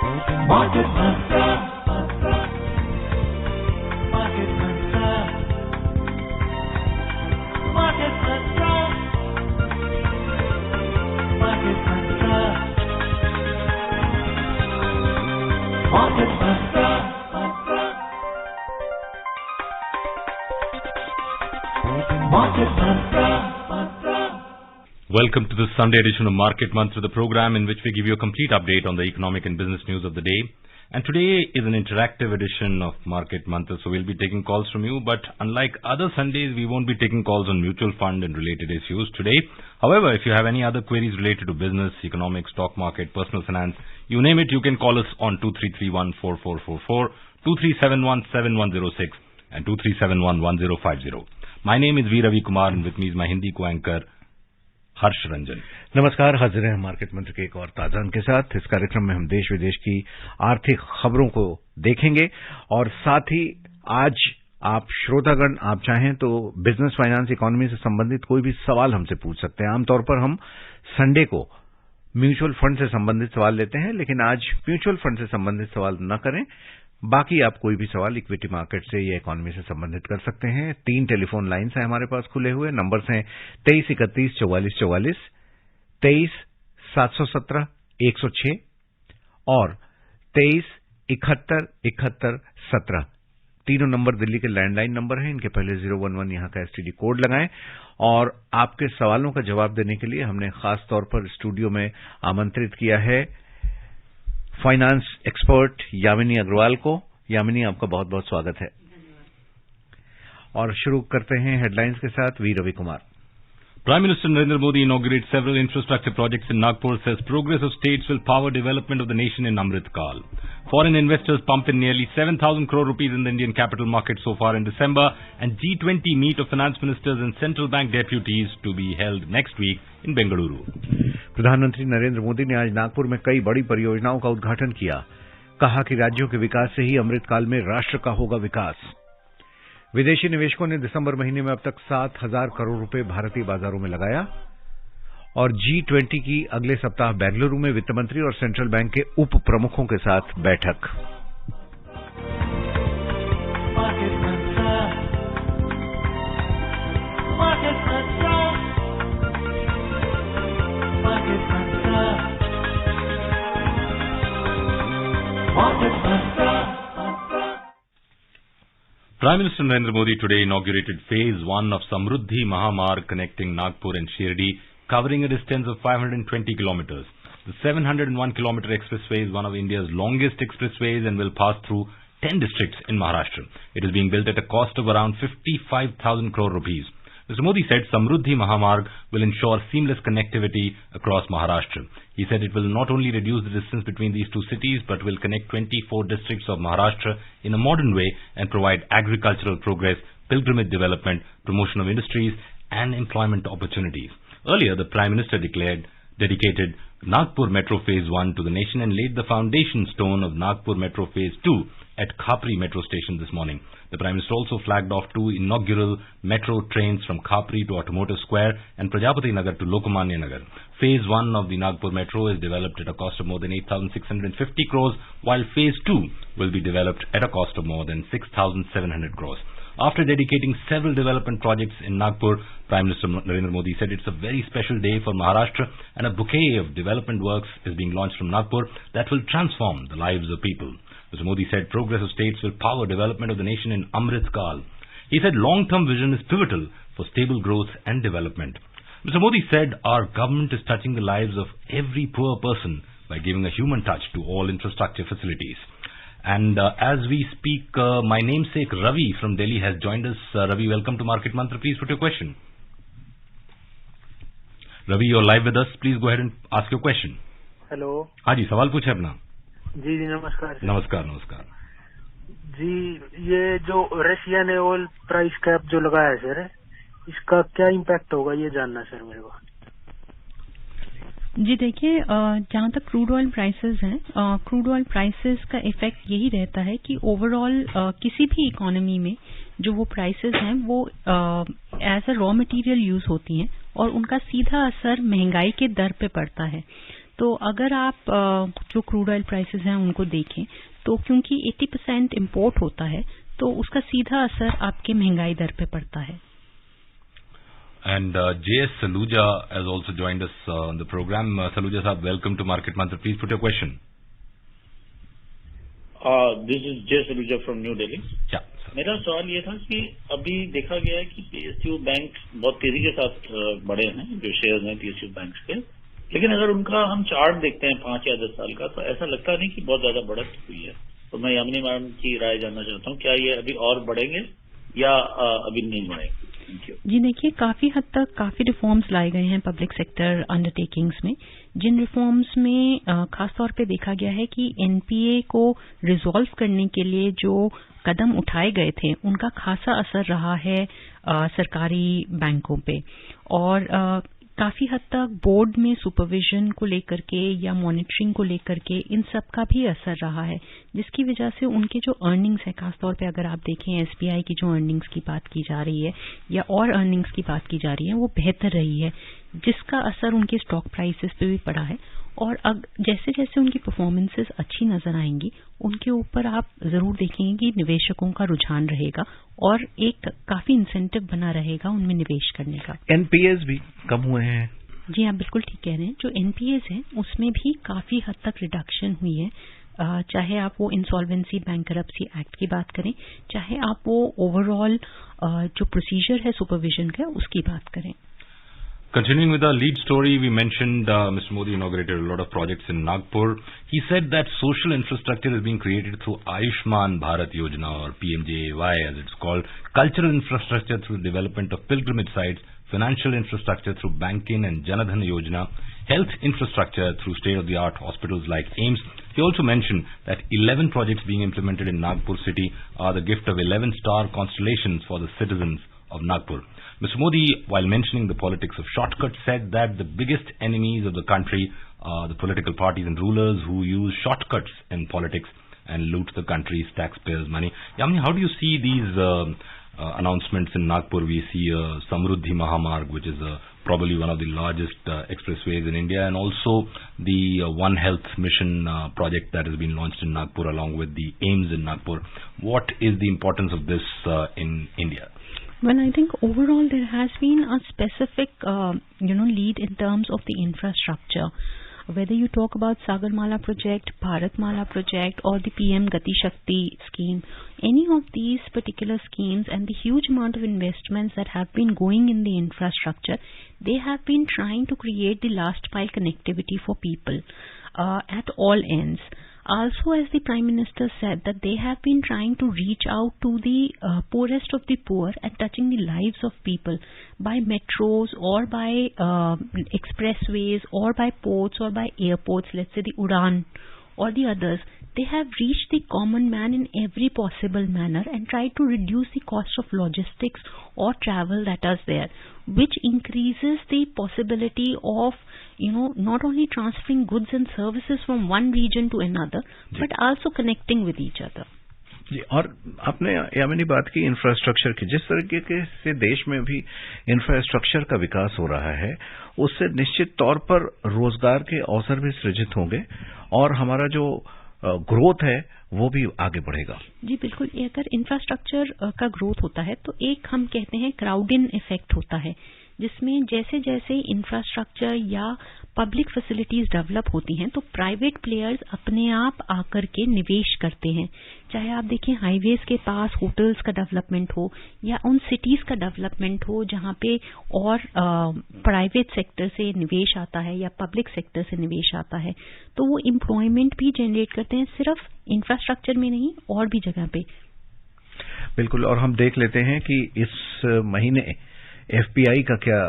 Market Mantra. Market Mantra. Market Mantra. Market Mantra. Market Mantra. Market Mantra. Welcome to the Sunday edition of Market Mantra, the program in which we give you a complete update on the economic and business news of the day. And today is an interactive edition of Market Mantra, so we'll be taking calls from you. But unlike other Sundays, we won't be taking calls on mutual fund and related issues today. However, if you have any other queries related to business, economics, stock market, personal finance, you name it, you can call us on 2331-4444, 2371-7106 and 2371-1050. My name is V. Ravi Kumar and with me is my Hindi co-anchor हर्ष रंजन। नमस्कार, हाजिर हैं market मंत्र के एक और ताजा अंक के साथ। इस कार्यक्रम में हम देश विदेश की आर्थिक खबरों को देखेंगे और साथ ही आज आप श्रोतागण आप चाहें तो बिजनेस, फाइनेंस, इकोनॉमी से संबंधित कोई भी सवाल हमसे पूछ सकते हैं। आमतौर पर हम संडे को म्यूचुअल फंड से संबंधित सवाल लेते हैं, लेकिन आज म्यूचुअल फंड से संबंधित सवाल न करें। बाकी आप कोई भी सवाल इक्विटी मार्केट से या इकोनॉमी से संबंधित कर सकते हैं। 3 टेलीफोन लाइन्स हैं हमारे पास खुले हुए। नंबर्स हैं 2331-4444, 23-717-106 और 23-71-71-17। तीनों नंबर दिल्ली के लैंडलाइन नंबर हैं। इनके पहले 011 यहां का एसटीडी कोड लगाएं। और आपके सवालों का जवाब देने के लिए हमने खास तौर पर स्टूडियो में आमंत्रित किया है फाइनेंस एक्सपर्ट यामिनी अग्रवाल को। यामिनी, आपका बहुत बहुत स्वागत है। और शुरू करते हैं हेडलाइंस के साथ। V Ravi Kumar. Prime Minister Narendra Modi inaugurates several infrastructure projects in Nagpur, says progress of states will power development of the nation in Amrit Kaal. Foreign investors pump in nearly 7,000 crore rupees in the Indian capital market so far in December, and G20 meet of finance ministers and central bank deputies to be held next week in Bengaluru. प्रधानमंत्री नरेंद्र मोदी ने आज नागपुर में कई बड़ी परियोजनाओं का उद्घाटन किया। कहा कि राज्यों के विकास से ही अमृतकाल में राष्ट्र का होगा विकास। विदेशी निवेशकों ने दिसंबर महीने में अब तक 7,000 करोड़ रुपए भारतीय बाजारों में लगाया। और G20 की अगले सप्ताह बेंगलुरु में वित्त मंत्री और सेंट्रल बैंक के उप प्रमुखों के साथ बैठक। Prime Minister Narendra Modi today inaugurated Phase 1 of Samruddhi Mahamarg connecting Nagpur and Shirdi, covering a distance of 520 kilometers. The 701-kilometer expressway is one of India's longest expressways and will pass through 10 districts in Maharashtra. It is being built at a cost of around 55,000 crore rupees. Mr. Modi said Samruddhi Mahamarg will ensure seamless connectivity across Maharashtra. He said it will not only reduce the distance between these two cities, but will connect 24 districts of Maharashtra in a modern way and provide agricultural progress, pilgrimage development, promotion of industries and employment opportunities. Earlier, the Prime Minister dedicated Nagpur Metro Phase 1 to the nation and laid the foundation stone of Nagpur Metro Phase 2 at Khapri Metro Station this morning. The Prime Minister also flagged off 2 inaugural metro trains from Khapri to Automotive Square and Prajapati Nagar to Lokmanya Nagar. Phase 1 of the Nagpur Metro is developed at a cost of more than 8,650 crores, while Phase 2 will be developed at a cost of more than 6,700 crores. After dedicating several development projects in Nagpur, Prime Minister Narendra Modi said it's a very special day for Maharashtra and a bouquet of development works is being launched from Nagpur that will transform the lives of people. Mr. Modi said progress of states will power development of the nation in Amrit Kaal. He said long-term vision is pivotal for stable growth and development. Mr. Modi said our government is touching the lives of every poor person by giving a human touch to all infrastructure facilities. And as we speak, my namesake Ravi from Delhi has joined us. Ravi, welcome to Market Mantra. Please put your question. Ravi, you're live with us. Please go ahead and ask your question. Hello. हाँ जी, सवाल पूछे अपना। जी नमस्कार। नमस्कार नमस्कार। जी, ये जो Russia ने ऑयल प्राइस कैप जो लगाया है सर, इसका क्या इम्पैक्ट होगा ये जानना सर मेरे को। जी देखिए, जहाँ तक क्रूड ऑयल प्राइसेस हैं, क्रूड ऑयल प्राइसेस का इफेक्ट यही रहता है कि ओवरऑल किसी भी इकोनॉमी में जो वो प्राइसेस हैं वो as a raw material use होती हैं और उनका सीधा असर महंगाई के दर पे पड़ता है। तो अगर आप जो क्रूड ऑयल प्राइसेस हैं उनको देखें तो क्योंकि 80% इम्पोर्ट होता है तो उसका सीधा असर आपके महंगाई दर पे पड़ता है. And J.S. Saluja has also joined us on the program. Saluja Saab, welcome to Market Mantra. Please put your question. This is J. Saluja from New Delhi. Yeah. मेरा सवाल ये था कि अभी देखा गया है कि PSU बैंक बहुत तेजी के साथ बढ़े हैं, जो शेयर्स हैं PSU बैंक के, लेकिन अगर उनका हम चार्ट देखते हैं 5 या 10 साल का तो ऐसा लगता नहीं कि बहुत ज्यादा बढ़त हुई है. तो मैं यामिनी मैडम की राय जानना चाहता हूँ, क्या ये अभी और बढ़ेंगे या अभी नहीं बढ़ेंगे? जी देखिए, काफी हद तक काफी रिफॉर्म्स लाए गए हैं पब्लिक सेक्टर अंडरटेकिंग्स में, जिन रिफॉर्म्स में खासतौर पे देखा गया है कि एनपीए को रिजॉल्व करने के लिए जो कदम उठाए गए थे उनका खासा असर रहा है सरकारी बैंकों पे, और काफी हद तक बोर्ड में सुपरविजन को लेकर के या मॉनिटरिंग को लेकर के इन सब का भी असर रहा है, जिसकी वजह से उनके जो अर्निंग्स है, खासतौर पे अगर आप देखें एसबीआई की जो अर्निंग्स की बात की जा रही है या और अर्निंग्स की बात की जा रही है, वो बेहतर रही है, जिसका असर उनके स्टॉक प्राइसेस पे भी पड़ा है. और जैसे जैसे उनकी परफॉर्मेंसेस अच्छी नजर आएंगी उनके ऊपर आप जरूर देखेंगे कि निवेशकों का रुझान रहेगा और एक काफी इंसेंटिव बना रहेगा उनमें निवेश करने का. एनपीएस भी कम हुए हैं. जी आप बिल्कुल ठीक कह रहे हैं. जो एनपीएस है उसमें भी काफी हद तक रिडक्शन हुई है, चाहे आप वो इंसॉल्वेंसी बैंकरप्सी एक्ट की बात करें, चाहे आप वो ओवरऑल जो प्रोसीजर है सुपरविजन का उसकी बात करें. Continuing with our lead story, we mentioned Mr. Modi inaugurated a lot of projects in Nagpur. He said that social infrastructure is being created through Ayushman Bharat Yojana, or PMJAY as it's called, cultural infrastructure through development of pilgrimage sites, financial infrastructure through banking and Janadhan Yojana, health infrastructure through state-of-the-art hospitals like AIIMS. He also mentioned that 11 projects being implemented in Nagpur city are the gift of 11-star constellations for the citizens of Nagpur. Mr. Modi, while mentioning the politics of shortcuts, said that the biggest enemies of the country are the political parties and rulers who use shortcuts in politics and loot the country's taxpayers' money. Yamini, how do you see these announcements in Nagpur? We see Samruddhi Mahamarg, which is probably one of the largest expressways in India, and also the One Health Mission project that has been launched in Nagpur along with the AIIMS in Nagpur. What is the importance of this in India? Well, I think overall there has been a specific, lead in terms of the infrastructure. Whether you talk about Sagarmala project, Bharatmala project, or the PM Gati Shakti scheme, any of these particular schemes and the huge amount of investments that have been going in the infrastructure, they have been trying to create the last mile connectivity for people at all ends. Also, as the Prime Minister said, that they have been trying to reach out to the poorest of the poor and touching the lives of people by metros or by expressways or by ports or by airports, let's say the Udan or the others. They have reached the common man in every possible manner and tried to reduce the cost of logistics or travel that is there, which increases the possibility of not only transferring goods and services from one region to another, but also connecting with each other. जी, और आपने यामिनी बात की infrastructure की, जिस तरीके से देश में भी इंफ्रास्ट्रक्चर का विकास हो रहा है, उससे निश्चित तौर पर रोजगार के अवसर भी सृजित होंगे और हमारा जो ग्रोथ है वो भी आगे बढ़ेगा. जी बिल्कुल. अगर इंफ्रास्ट्रक्चर का ग्रोथ होता है तो एक हम कहते हैं क्राउड इन इफेक्ट होता है, जिसमें जैसे जैसे इंफ्रास्ट्रक्चर या पब्लिक फैसिलिटीज डेवलप होती हैं तो प्राइवेट प्लेयर्स अपने आप आकर के निवेश करते हैं. चाहे आप देखें हाईवेज के पास होटल्स का डेवलपमेंट हो या उन सिटीज का डेवलपमेंट हो जहां पे और प्राइवेट सेक्टर से निवेश आता है या पब्लिक सेक्टर से निवेश आता है, तो वो एम्प्लॉयमेंट भी जनरेट करते हैं, सिर्फ इंफ्रास्ट्रक्चर में नहीं और भी जगह पे. बिल्कुल. और हम देख लेते हैं कि इस महीने एफपीआई का क्या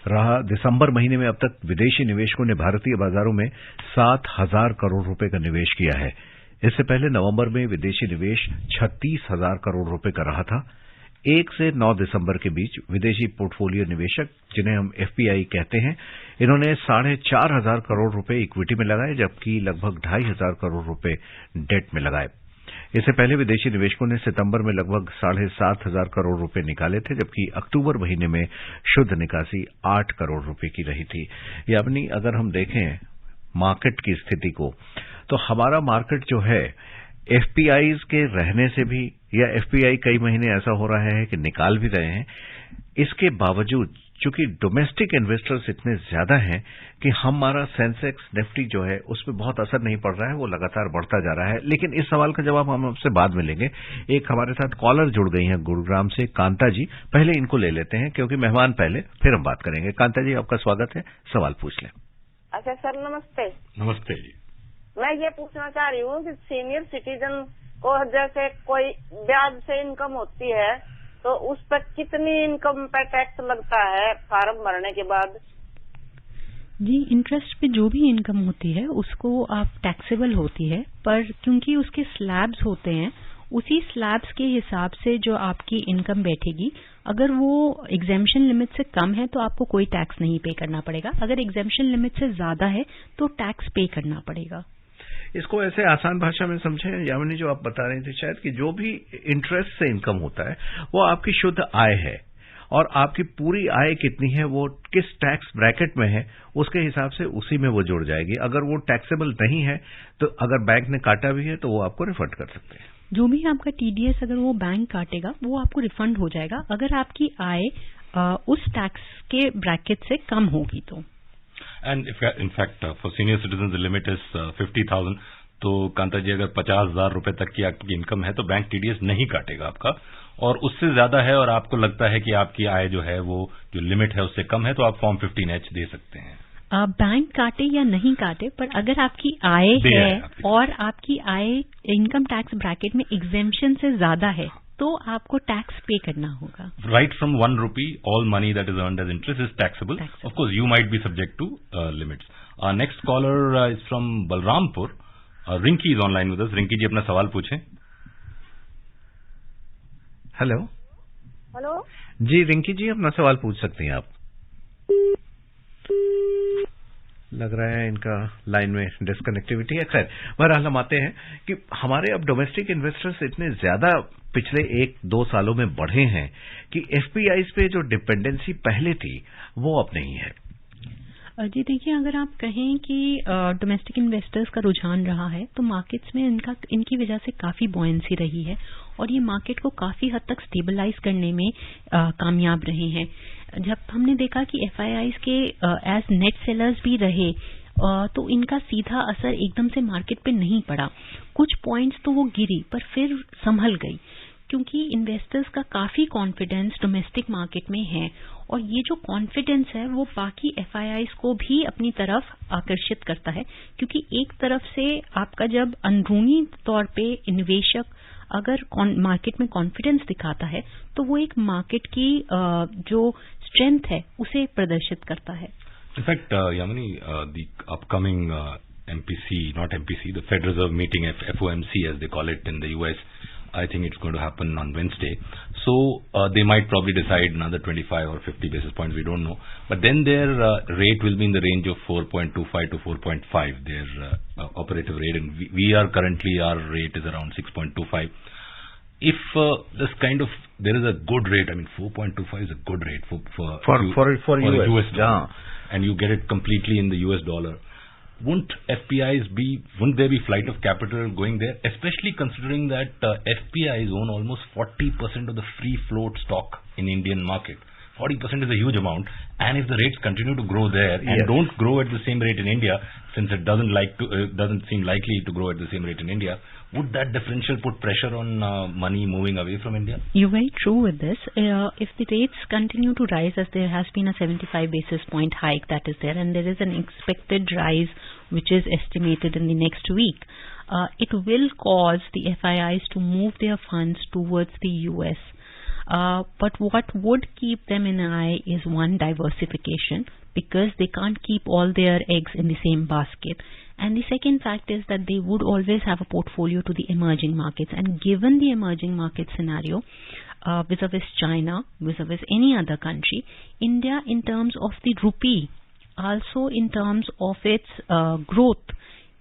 रहा. दिसंबर महीने में अब तक विदेशी निवेशकों ने भारतीय बाजारों में 7,000 करोड़ रुपए का निवेश किया है. इससे पहले नवंबर में विदेशी निवेश 36,000 करोड़ रुपए का रहा था. 1 से 9 दिसंबर के बीच विदेशी पोर्टफोलियो निवेशक, जिन्हें हम एफपीआई कहते हैं, इन्होंने 4,500 करोड़ रुपए इक्विटी में लगाए, जबकि लगभग 2,500 करोड़ रुपए डेट में लगाए. इससे पहले विदेशी निवेशकों ने सितंबर में लगभग 7,500 करोड़ रुपए निकाले थे, जबकि अक्टूबर महीने में शुद्ध निकासी 8 करोड़ रुपए की रही थी. यानी अगर हम देखें मार्केट की स्थिति को, तो हमारा मार्केट जो है एफपीआईज के रहने से भी, या एफपीआई कई महीने ऐसा हो रहा है कि निकाल भी रहे हैं, इसके बावजूद चूंकि डोमेस्टिक इन्वेस्टर्स इतने ज्यादा हैं कि हमारा सेंसेक्स निफ्टी जो है उसमें बहुत असर नहीं पड़ रहा है, वो लगातार बढ़ता जा रहा है। लेकिन इस सवाल का जवाब हम आपसे बाद में लेंगे। एक हमारे साथ कॉलर जुड़ गई हैं गुरुग्राम से, कांता जी। पहले इनको ले लेते हैं क्योंकि मेहमान पहले, फिर हम बात करेंगे। कांता जी, आपका स्वागत है, सवाल पूछ लें। अच्छा सर, नमस्ते। नमस्ते जी। मैं ये पूछना चाह रही हूँ कि सीनियर सिटीजन को जैसे कोई ब्याज से इनकम होती है तो उस पर कितनी इनकम पर टैक्स लगता है फार्म भरने के बाद? जी, इंटरेस्ट पे जो भी इनकम होती है उसको आप टैक्सेबल होती है, पर क्योंकि उसके स्लैब्स होते हैं, उसी स्लैब्स के हिसाब से जो आपकी इनकम बैठेगी, अगर वो एग्जेम्पशन लिमिट से कम है तो आपको कोई टैक्स नहीं पे करना पड़ेगा, अगर एग्जेम्पशन लिमिट से ज्यादा है तो टैक्स पे करना पड़ेगा। इसको ऐसे आसान भाषा में समझें यामिनी, जो आप बता रहे थे शायद, कि जो भी इंटरेस्ट से इनकम होता है वो आपकी शुद्ध आय है, और आपकी पूरी आय कितनी है, वो किस टैक्स ब्रैकेट में है, उसके हिसाब से उसी में वो जुड़ जाएगी। अगर वो टैक्सेबल नहीं है तो अगर बैंक ने काटा भी है तो वो आपको रिफंड कर सकते हैं। जो भी आपका टीडीएस अगर वो बैंक काटेगा वो आपको रिफंड हो जाएगा, अगर आपकी आय उस टैक्स के ब्रैकेट से कम होगी तो। And in fact, for senior citizens, the limit is 50,000. तो कांता जी, अगर 50,000 रुपए तक की आपकी इनकम है तो बैंक टीडीएस नहीं काटेगा आपका, और उससे ज्यादा है और आपको लगता है कि आपकी आय जो है वो जो लिमिट है उससे कम है तो आप फॉर्म 15H दे सकते हैं। बैंक काटे या नहीं काटे, पर अगर आपकी आय है और आपकी आय इनकम टैक्स ब्रैकेट में एग्जेम्पशन से ज्यादा है तो आपको टैक्स पे करना होगा। Right from 1 rupee, all money that is earned as interest is taxable. Of course, you might be subject to limits. Next caller is from Balrampur. Rinki is online with us. Rinki जी, अपना सवाल पूछें। Hello. Hello जी रिंकी जी, अपना सवाल पूछ सकती हैं आप। लग रहा है इनका लाइन में डिस्कनेक्टिविटी है। खैर, बहरहाल हम आते हैं कि हमारे अब डोमेस्टिक इन्वेस्टर्स इतने ज्यादा पिछले 1-2 सालों में बढ़े हैं कि एफपीआईज पे जो डिपेंडेंसी पहले थी वो अब नहीं है। जी देखिए, अगर आप कहें कि डोमेस्टिक इन्वेस्टर्स का रुझान रहा है तो मार्केट्स में इनकी वजह से काफी बॉयंसी रही है और ये मार्केट को काफी हद तक स्टेबलाइज करने में कामयाब रहे हैं। जब हमने देखा कि एफआईआईज के एज नेट सेलर्स भी रहे तो इनका सीधा असर एकदम से मार्केट पे नहीं पड़ा। कुछ पॉइंट्स तो वो गिरी पर फिर संभल गई, क्योंकि इन्वेस्टर्स का काफी कॉन्फिडेंस डोमेस्टिक मार्केट में है और ये जो कॉन्फिडेंस है वो बाकी एफआईआईज को भी अपनी तरफ आकर्षित करता है, क्योंकि एक तरफ से आपका जब अंदरूनी तौर पे निवेशक अगर मार्केट में कॉन्फिडेंस दिखाता है तो वो एक मार्केट की जो स्ट्रेंथ है उसे प्रदर्शित करता है। In fact Yamini, the upcoming MPC, not MPC, the Fed Reserve meeting, FOMC as they call it in the US, I think it's going to happen on Wednesday. So they might probably decide another 25 or 50 basis points, we don't know. But then their rate will be in the range of 4.25 to 4.5, their operative rate. And we are currently, our rate is around 6.25. If this kind of, there is a good rate, I mean 4.25 is a good rate for US dollar, and you get it completely in the US dollar. Wouldn't there be flight of capital going there, especially considering that FPIs own almost 40% of the free float stock in Indian market? 40% is a huge amount, and if the rates continue to grow there and don't grow at the same rate in India, since it doesn't seem likely to grow at the same rate in India, would that differential put pressure on money moving away from India? You're very true with this. If the rates continue to rise, as there has been a 75 basis point hike that is there, and there is an expected rise which is estimated in the next week, it will cause the FIIs to move their funds towards the US. But what would keep them in an eye is one, diversification, because they can't keep all their eggs in the same basket. And the second fact is that they would always have a portfolio to the emerging markets. And given the emerging market scenario, vis-a-vis China, vis-a-vis any other country, India in terms of the rupee, also in terms of its growth,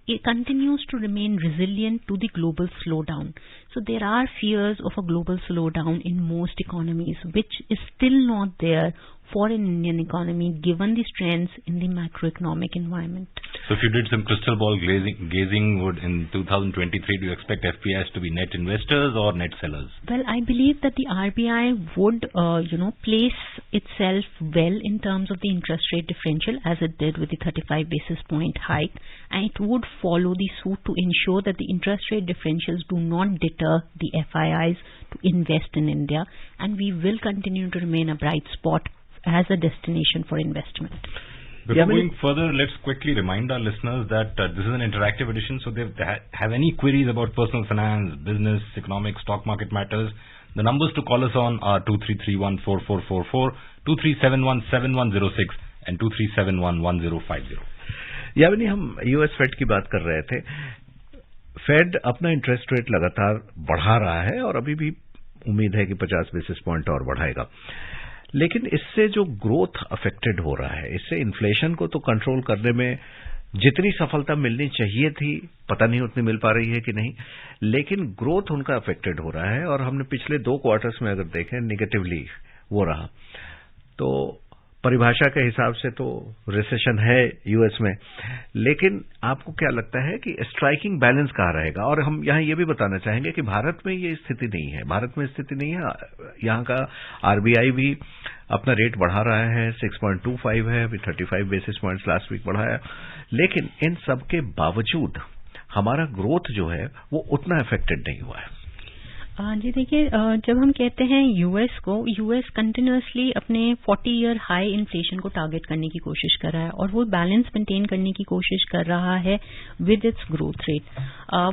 it continues to remain resilient to the global slowdown. So there are fears of a global slowdown in most economies, which is still not there for an Indian economy given the strengths in the macroeconomic environment. So if you did some crystal ball gazing, would in 2023, do you expect FPIs to be net investors or net sellers? Well, I believe that the RBI would, place itself well in terms of the interest rate differential as it did with the 35 basis point hike, and it would follow the suit to ensure that the interest rate differentials do not deter the FIIs to invest in India, and we will continue to remain a bright spot as a destination for investment. Before going further, let's quickly remind our listeners that this is an interactive edition, so if they have any queries about personal finance, business, economic, stock market matters, the numbers to call us on are 23314444, 23717106 and 23711050. यानी हम US Fed की बात कर रहे थे। Fade अपना interest rate लगातार बढ़ा रहा है और अभी भी उम्मीद है कि 50 बेसिस पॉइंट और बढ़ाएगा, लेकिन इससे जो ग्रोथ अफेक्टेड हो रहा है, इससे इन्फ्लेशन को तो कंट्रोल करने में जितनी सफलता मिलनी चाहिए थी, पता नहीं उतनी मिल पा रही है कि नहीं, लेकिन ग्रोथ उनका अफेक्टेड हो रहा है और हमने पिछले 2 क्वार्टर्स में अगर देखें नेगेटिवली वो रहा, तो परिभाषा के हिसाब से तो रिसेशन है यूएस में, लेकिन आपको क्या लगता है कि स्ट्राइकिंग बैलेंस कहाँ रहेगा? और हम यहाँ ये भी बताना चाहेंगे कि भारत में ये स्थिति नहीं है, भारत में स्थिति नहीं है। यहाँ का आरबीआई भी अपना रेट बढ़ा रहा है, 6.25 है, अभी 35 बेसिस पॉइंट्स लास्ट वीक बढ़ाया, लेकिन इन सब के बावजूद हमारा ग्रोथ जो है वो उतना अफेक्टेड नहीं हुआ है। जी देखिए, जब हम कहते हैं यूएस कंटिन्यूअसली अपने 40 ईयर हाई इन्फ्लेशन को टारगेट करने की कोशिश कर रहा है और वो बैलेंस मेंटेन करने की कोशिश कर रहा है विद इट्स ग्रोथ रेट।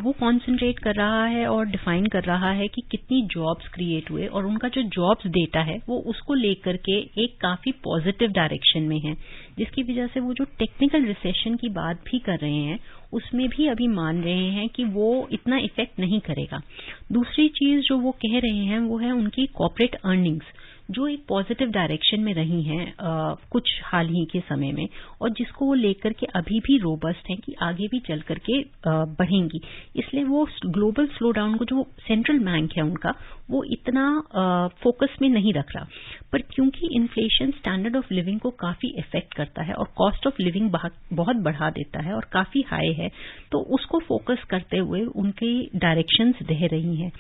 वो कॉन्सेंट्रेट कर रहा है और डिफाइन कर रहा है कि कितनी जॉब्स क्रिएट हुए, और उनका जो जॉब्स डेटा है वो उसको लेकर के एक काफी पॉजिटिव डायरेक्शन में है, जिसकी वजह से वो जो टेक्निकल रिसेशन की बात भी कर रहे हैं उसमें भी अभी मान रहे हैं कि वो इतना इफेक्ट नहीं करेगा। दूसरी चीज जो वो कह रहे हैं वो है उनकी कॉर्पोरेट अर्निंग्स, जो एक पॉजिटिव डायरेक्शन में रही हैं कुछ हाल ही के समय में, और जिसको वो लेकर के अभी भी रोबस्ट हैं कि आगे भी चल करके बढ़ेंगी। इसलिए वो ग्लोबल स्लो डाउन को जो सेंट्रल बैंक है उनका वो इतना फोकस में नहीं रख रहा, पर क्योंकि इन्फ्लेशन स्टैंडर्ड ऑफ लिविंग को काफी इफेक्ट करता है और कॉस्ट ऑफ लिविंग बहुत बढ़ा देता है और काफी हाई है, तो उसको फोकस करते हुए उनकी डायरेक्शंस दे रही हैं।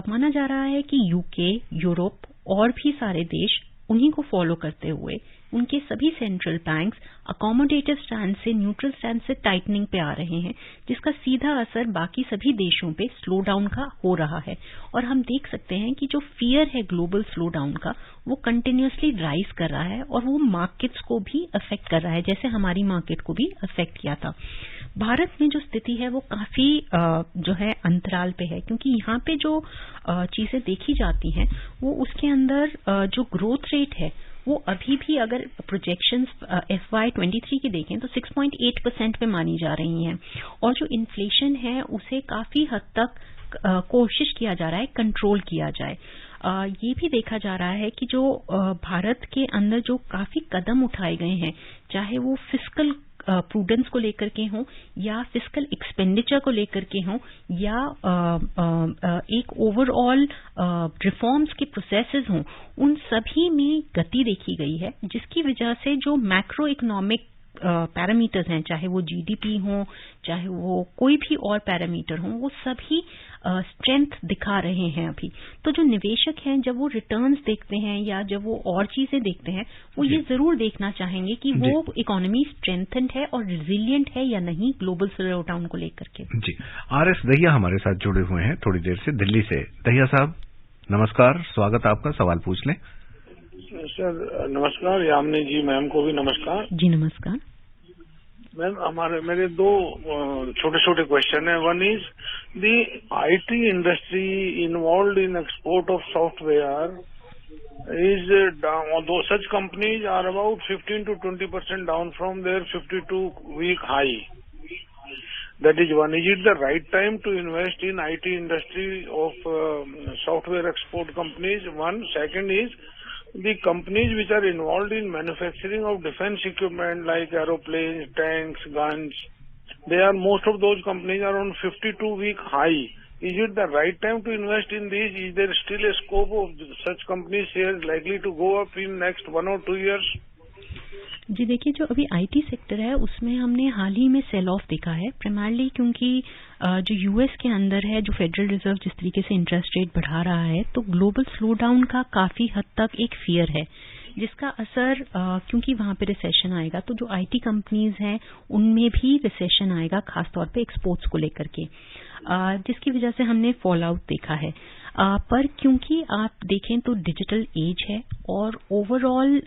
माना जा रहा है कि यूके, यूरोप और भी सारे देश उन्हीं को फॉलो करते हुए उनके सभी सेंट्रल बैंक्स अकोमोडेटिव स्टैंड से न्यूट्रल स्टैंड से टाइटनिंग पे आ रहे हैं, जिसका सीधा असर बाकी सभी देशों पे स्लो डाउन का हो रहा है। और हम देख सकते हैं कि जो फियर है ग्लोबल स्लो डाउन का वो कंटिन्यूअसली राइज कर रहा है और वो मार्केट्स को भी अफेक्ट कर रहा है, जैसे हमारी मार्केट को भी अफेक्ट किया था। भारत में जो स्थिति है वो काफी जो है अंतराल पे है, क्योंकि यहाँ पे जो चीजें देखी जाती हैं वो उसके अंदर जो ग्रोथ रेट है वो अभी भी अगर प्रोजेक्शंस FY23 की देखें तो 6.8% पे मानी जा रही हैं, और जो इन्फ्लेशन है उसे काफी हद तक कोशिश किया जा रहा है कंट्रोल किया जाए। ये भी देखा जा रहा है कि जो भारत के अंदर जो काफी कदम उठाए गए हैं, चाहे वो फिस्कल प्रूडेंस को लेकर के हों या फिस्कल एक्सपेंडिचर को लेकर के हों या एक ओवरऑल रिफॉर्म्स के प्रोसेसेस हों, उन सभी में गति देखी गई है, जिसकी वजह से जो मैक्रो इकोनॉमिक पैरामीटर्स हैं, चाहे वो जीडीपी हो, चाहे वो कोई भी और पैरामीटर हो, वो सभी स्ट्रेंथ दिखा रहे हैं अभी। तो जो निवेशक हैं जब वो रिटर्न्स देखते हैं या जब वो और चीजें देखते हैं, वो ये जरूर देखना चाहेंगे कि वो इकोनॉमी स्ट्रेंथेंड है और रिजिलियंट है या नहीं ग्लोबल स्लो डाउन को लेकर के। जी, RS दहिया हमारे साथ जुड़े हुए हैं थोड़ी देर से दिल्ली से। दहिया साहब नमस्कार, स्वागत आपका, सवाल पूछ लें। सर नमस्कार, यामिनी जी मैम को भी नमस्कार। जी नमस्कार मैम। मेरे 2 छोटे छोटे क्वेश्चन है। One is the IT industry involve in export of software is down, although such companies are about 15 to 20% down from their 52-week high. That is one. Is it the right time to invest in IT industry of software export companies? One. Second is the companies which are involved in manufacturing of defense equipment like aeroplanes, tanks, guns. Most of those companies are on 52-week high. Is it the right time to invest in these? Is there still a scope of such companies shares likely to go up in next 1 or 2 years? जी देखिए, जो अभी IT sector है उसमें हमने हाल ही में cell of देखा है, primarily क्योंकि जो यूएस के अंदर है, जो फेडरल रिजर्व जिस तरीके से इंटरेस्ट रेट बढ़ा रहा है, तो ग्लोबल स्लो डाउन का काफी हद तक एक फियर है, जिसका असर क्योंकि वहां पे रिसेशन आएगा तो जो आईटी कंपनीज हैं उनमें भी रिसेशन आएगा, खासतौर पे एक्सपोर्ट्स को लेकर के, जिसकी वजह से हमने फॉल आउट देखा है। पर क्योंकि आप देखें तो डिजिटल एज है और ओवरऑल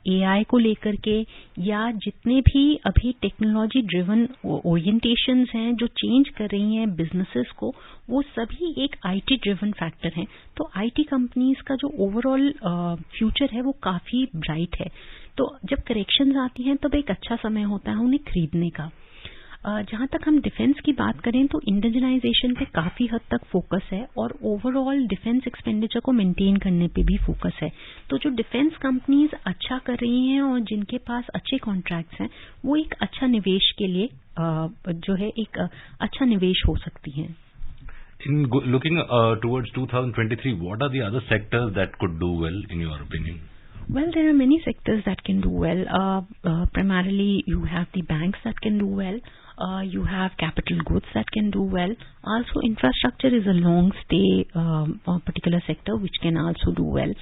एआई को लेकर के या जितने भी अभी टेक्नोलॉजी ड्रिवन ओरिएंटेशंस हैं जो चेंज कर रही हैं बिजनेसेस को, वो सभी एक आईटी ड्रिवन फैक्टर हैं। तो आईटी कंपनीज का जो ओवरऑल फ्यूचर है वो काफी ब्राइट है। तो जब करेक्शंस आती हैं तब एक अच्छा समय होता है उन्हें खरीदने का। जहां तक हम डिफेंस की बात करें तो इंडिजनाइजेशन पे काफी हद तक फोकस है और ओवरऑल डिफेंस एक्सपेंडिचर को मेंटेन करने पे भी फोकस है। तो जो डिफेंस कंपनीज अच्छा कर रही हैं और जिनके पास अच्छे कॉन्ट्रैक्ट्स हैं, वो एक अच्छा निवेश के लिए जो है एक अच्छा निवेश हो सकती हैं। In looking towards 2023, what are the other sectors that could do well in your opinion? Well, there are many sectors that can do well. Primarily, you have the banks that can do well. You have capital goods that can do well. Also, infrastructure is a long stay particular sector which can also do well.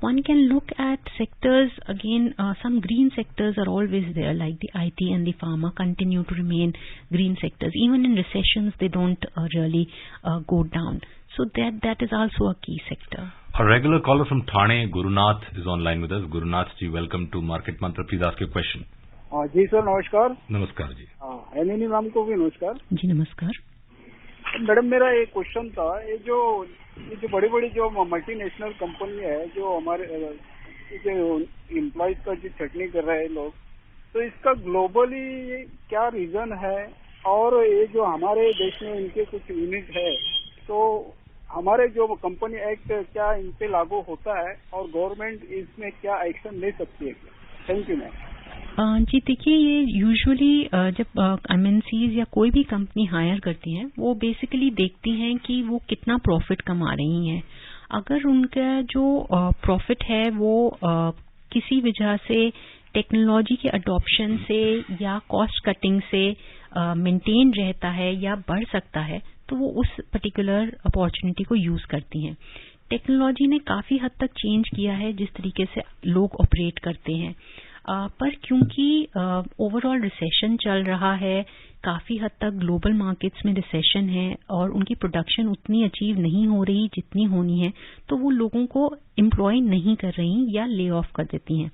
One can look at sectors, again, some green sectors are always there, like the IT and the pharma continue to remain green sectors. Even in recessions, they don't really go down. So that is also a key sector. A regular caller from Thane, Gurunath, is online with us. Gurunath ji, welcome to Market Mantra. Please ask your question. जी sir, नमस्कार। नमस्कार जी। एनिनी ma'am को भी नमस्कार। जी नमस्कार। Madam, मेरा एक question था, ये जो बड़ी बड़ी जो मल्टीनेशनल कंपनी है, जो हमारे जो एम्प्लॉयज का जो छटनी कर रहे हैं लोग, तो इसका ग्लोबली क्या रीजन है? और ये जो हमारे देश में इनके कुछ यूनिट है, तो हमारे जो कंपनी एक्ट क्या इन पे लागू होता है और गवर्नमेंट इसमें क्या एक्शन ले सकती है? Thank you ma'am. जी देखिए, ये यूजुअली जब एमएनसीज या कोई भी कंपनी हायर करती हैं, वो बेसिकली देखती हैं कि वो कितना प्रॉफिट कमा रही हैं। अगर उनका जो प्रॉफिट है वो किसी वजह से टेक्नोलॉजी के अडॉप्शन से या कॉस्ट कटिंग से मेंटेन रहता है या बढ़ सकता है, तो वो उस पर्टिकुलर अपॉर्चुनिटी को यूज करती हैं। टेक्नोलॉजी ने काफी हद तक चेंज किया है जिस तरीके से लोग ऑपरेट करते हैं, पर क्योंकि ओवरऑल रिसेशन चल रहा है, काफी हद तक ग्लोबल मार्केट्स में रिसेशन है और उनकी प्रोडक्शन उतनी अचीव नहीं हो रही जितनी होनी है, तो वो लोगों को एम्प्लॉय नहीं कर रही या ले ऑफ कर देती हैं।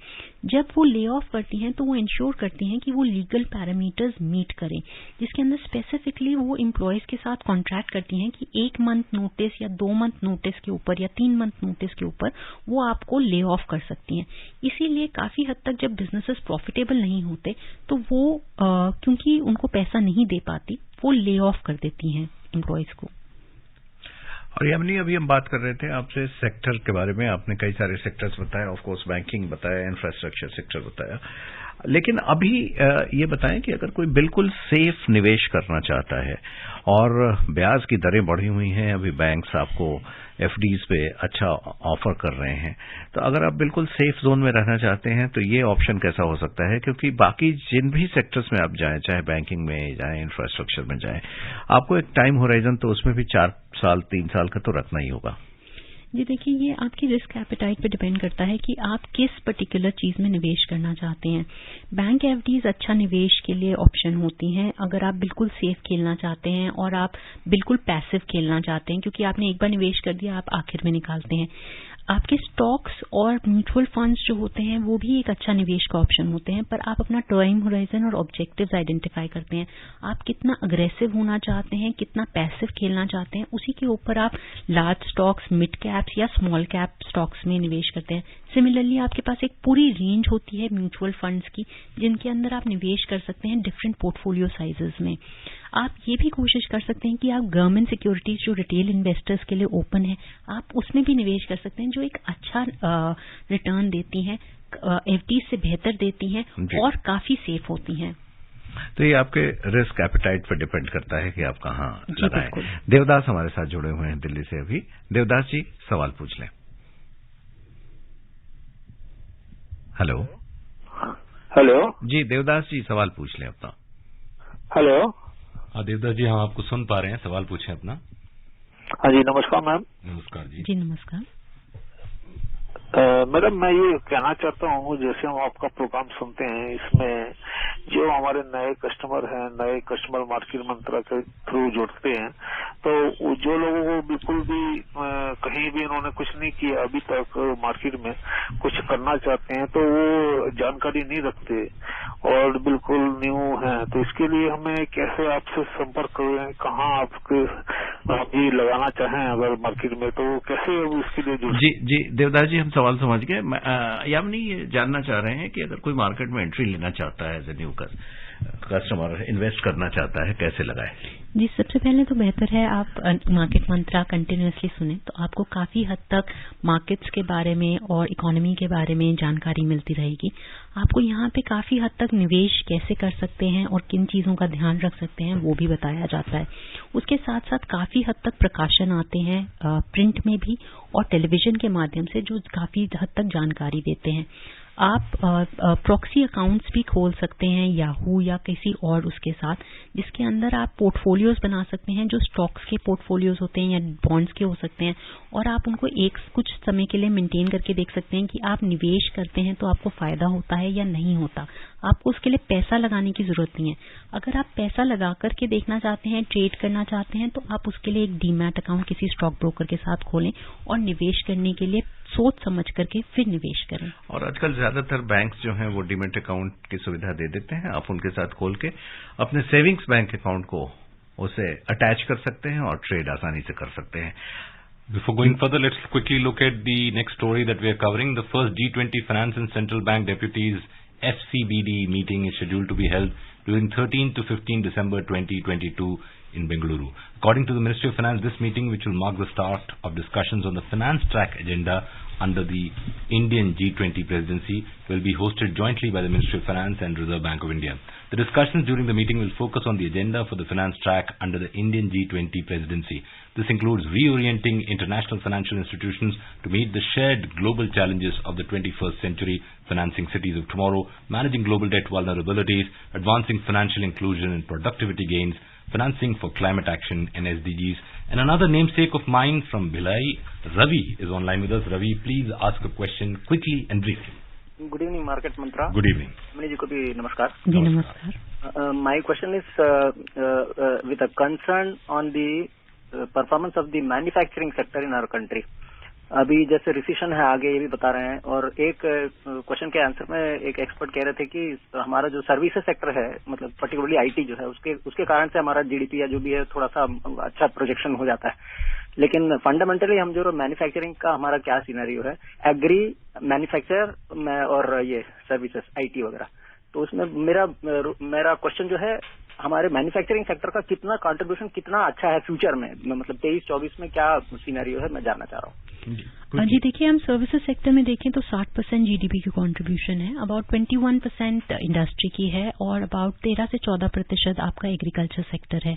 जब वो ले ऑफ करती हैं तो वो इंश्योर करती हैं कि वो लीगल पैरामीटर्स मीट करें, जिसके अंदर स्पेसिफिकली वो एम्प्लॉयज के साथ कॉन्ट्रैक्ट करती हैं कि 1 मंथ नोटिस या 2 मंथ नोटिस के ऊपर या 3 मंथ नोटिस के ऊपर वो आपको ले ऑफ कर सकती हैं। इसीलिए काफी हद तक जब बिजनेसेस प्रॉफिटेबल नहीं होते तो वो क्योंकि उनको पैसा नहीं दे पाती, वो ले ऑफ कर देती हैं एम्प्लॉयज को। और यामिनी, अभी हम बात कर रहे थे आपसे सेक्टर के बारे में, आपने कई सारे सेक्टर्स बताए, ऑफ कोर्स बैंकिंग बताया, इंफ्रास्ट्रक्चर सेक्टर बताया, लेकिन अभी ये बताएं कि अगर कोई बिल्कुल सेफ निवेश करना चाहता है और ब्याज की दरें बढ़ी हुई हैं, अभी बैंक्स आपको एफडीज पे अच्छा ऑफर कर रहे हैं, तो अगर आप बिल्कुल सेफ जोन में रहना चाहते हैं तो ये ऑप्शन कैसा हो सकता है? क्योंकि बाकी जिन भी सेक्टर्स में आप जाएं, चाहे बैंकिंग में जाएं, इंफ्रास्ट्रक्चर में जाएं, आपको एक टाइम होराइजन तो उसमें भी 4 साल 3 साल का तो रखना ही होगा। जी देखिए, ये आपकी रिस्क एपेटाइट पे डिपेंड करता है कि आप किस पर्टिकुलर चीज में निवेश करना चाहते हैं। बैंक एफडीज अच्छा निवेश के लिए ऑप्शन होती हैं अगर आप बिल्कुल सेफ खेलना चाहते हैं और आप बिल्कुल पैसिव खेलना चाहते हैं, क्योंकि आपने एक बार निवेश कर दिया, आप आखिर में निकालते हैं। आपके स्टॉक्स और म्यूचुअल फंड्स जो होते हैं वो भी एक अच्छा निवेश का ऑप्शन होते हैं, पर आप अपना टाइम होराइजन और ऑब्जेक्टिव्स आइडेंटिफाई करते हैं। आप कितना अग्रेसिव होना चाहते हैं, कितना पैसिव खेलना चाहते हैं, उसी के ऊपर आप लार्ज स्टॉक्स, मिड कैप्स या स्मॉल कैप स्टॉक्स में निवेश करते हैं। सिमिलरली आपके पास एक पूरी रेंज होती है म्यूचुअल फंड्स की, जिनके अंदर आप निवेश कर सकते हैं डिफरेंट पोर्टफोलियो साइजेस में। आप ये भी कोशिश कर सकते हैं कि आप गवर्नमेंट सिक्योरिटीज जो रिटेल इन्वेस्टर्स के लिए ओपन है, आप उसमें भी निवेश कर सकते हैं, जो एक अच्छा रिटर्न देती हैं, एफडी से बेहतर देती हैं और काफी सेफ होती हैं। तो ये आपके रिस्क एपेटाइट पर डिपेंड करता है कि आप कहाँ लगाएं। देवदास हमारे साथ जुड़े हुए हैं दिल्ली से अभी। देवदास जी, सवाल पूछ लें। हेलो हेलो जी देवदास जी, सवाल पूछ लें अपना। हेलो। हाँ देवदास जी, हम आपको सुन पा रहे हैं, सवाल पूछें अपना। हाँ जी, नमस्कार मैम। नमस्कार जी। जी नमस्कार। मैडम, मैं ये कहना चाहता हूँ, जैसे हम आपका प्रोग्राम सुनते हैं, इसमें जो हमारे नए कस्टमर हैं, नए कस्टमर मार्केट मंत्रा के थ्रू जुड़ते हैं, तो जो लोगों को बिल्कुल भी कहीं भी इन्होंने कुछ नहीं किया अभी तक, मार्केट में कुछ करना चाहते हैं, तो वो जानकारी नहीं रखते और बिल्कुल न्यू हैं, तो इसके लिए हमें कैसे आपसे संपर्क करें, कहाँ आपके आप ये लगाना चाहें अगर मार्केट में, तो कैसे इसके लिए जुड़? जी देवदास जी, हम सवाल समझ गए। यामिनी ये जानना चाह रहे हैं कि अगर कोई मार्केट में एंट्री लेना चाहता है, as a new customer invest करना चाहता है, कैसे लगाए? जी, सबसे पहले तो बेहतर है आप मार्केट मंत्रा कंटिन्यूअसली सुने, तो आपको काफी हद तक मार्केट्स के बारे में और इकोनॉमी के बारे में जानकारी मिलती रहेगी। आपको यहाँ पे काफी हद तक निवेश कैसे कर सकते हैं और किन चीजों का ध्यान रख सकते हैं वो भी बताया जाता है। उसके साथ साथ काफी हद तक प्रकाशन आते हैं प्रिंट में भी और टेलीविजन के माध्यम से, जो काफी हद तक जानकारी देते हैं। आप प्रॉक्सी अकाउंट्स भी खोल सकते हैं याहू या किसी और उसके साथ, जिसके अंदर आप पोर्टफोलियोज बना सकते हैं, जो स्टॉक्स के पोर्टफोलियोज होते हैं या बॉन्ड्स के हो सकते हैं, और आप उनको एक कुछ समय के लिए मेंटेन करके देख सकते हैं कि आप निवेश करते हैं तो आपको फायदा होता है या नहीं होता। आपको उसके लिए पैसा लगाने की जरूरत नहीं है। अगर आप पैसा लगा करके देखना चाहते हैं, ट्रेड करना चाहते हैं, तो आप उसके लिए एक डीमैट अकाउंट किसी स्टॉक ब्रोकर के साथ खोलें और निवेश करने के लिए सोच समझ करके फिर निवेश करें। और आजकल ज्यादातर बैंक्स जो हैं वो डीमैट अकाउंट की सुविधा दे देते हैं। आप उनके साथ खोल के अपने सेविंग्स बैंक अकाउंट को उसे अटैच कर सकते हैं और ट्रेड आसानी से कर सकते हैं। Before going further, let's quickly look at the next story that we are covering. The first G20 Finance and Central Bank Deputies FCBD meeting is scheduled to be held during 13 to 15 December 2022 in Bengaluru. According to the Ministry of Finance, this meeting, which will mark the start of discussions on the finance track agenda under the Indian G20 presidency, will be hosted jointly by the Ministry of Finance and Reserve Bank of India. The discussions during the meeting will focus on the agenda for the finance track under the Indian G20 presidency. This includes reorienting international financial institutions to meet the shared global challenges of the 21st century, financing cities of tomorrow, managing global debt vulnerabilities, advancing financial inclusion and productivity gains, financing for climate action and SDGs. And another namesake of mine from Bhilai, Ravi, is online with us. Ravi, please ask a question quickly and briefly. Good evening, Market Mantra. Good evening. Mani ji ko bhi namaskar. जी नमस्कार। My question is with a concern on the performance of the manufacturing sector in our country. अभी जैसे recession है आगे, ये भी बता रहे हैं, और एक क्वेश्चन के आंसर में एक एक्सपर्ट कह रहे थे कि हमारा जो सर्विसेज सेक्टर है, मतलब पर्टिकुलरली आईटी जो है, उसके कारण से हमारा जीडीपी या जो भी है थोड़ा सा अच्छा प्रोजेक्शन हो जाता है। लेकिन फंडामेंटली हम जो मैन्युफैक्चरिंग का हमारा क्या सिनेरियो है, एग्री, मैन्युफैक्चर और ये सर्विसेज आईटी वगैरह, तो उसमें मेरा क्वेश्चन जो है, हमारे मैन्युफैक्चरिंग सेक्टर का कितना कंट्रीब्यूशन कितना अच्छा है फ्यूचर में, मतलब 23-24 में क्या सिनेरियो है, मैं जानना चाह रहा हूँ। जी देखिए, हम सर्विसेज सेक्टर में देखें तो 60% जीडीपी की कंट्रीब्यूशन है, अबाउट 21% इंडस्ट्री की है और अबाउट 13 से 14% आपका एग्रीकल्चर सेक्टर है।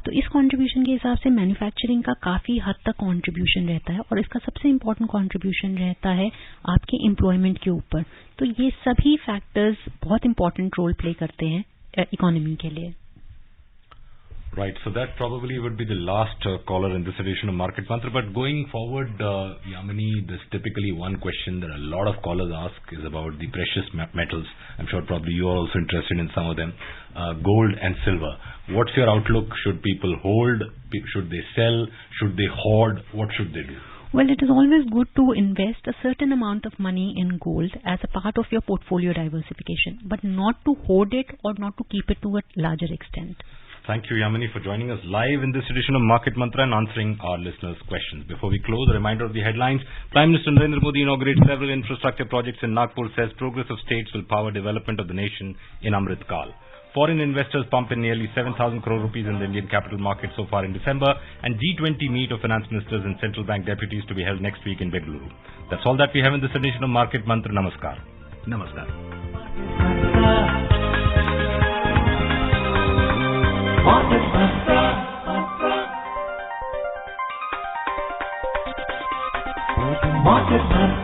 तो इस कंट्रीब्यूशन के हिसाब से मैन्युफैक्चरिंग का काफी हद तक कंट्रीब्यूशन रहता है और इसका सबसे इम्पोर्टेंट कंट्रीब्यूशन रहता है आपके एम्प्लॉयमेंट के ऊपर। तो ये सभी फैक्टर्स बहुत इम्पोर्टेंट रोल प्ले करते हैं इकोनॉमी के लिए। Right, so that probably would be the last caller in this edition of Market Mantra. But going forward, Yamini, there's typically one question that a lot of callers ask is about the precious metals. I'm sure probably you are also interested in some of them. Gold and silver. What's your outlook? Should people hold? Should they sell? Should they hoard? What should they do? Well, it is always good to invest a certain amount of money in gold as a part of your portfolio diversification, but not to hoard it or not to keep it to a larger extent. Thank you, Yamini, for joining us live in this edition of Market Mantra and answering our listeners' questions. Before we close, a reminder of the headlines. Prime Minister Narendra Modi inaugurates several infrastructure projects in Nagpur, says progress of states will power development of the nation in Amrit Kal. Foreign investors pump in nearly 7,000 crore rupees in the Indian capital market so far in December, and G20 meet of finance ministers and central bank deputies to be held next week in Bengaluru. That's all that we have in this edition of Market Mantra. Namaskar. Namaskar. Market Mantra. Market Mantra.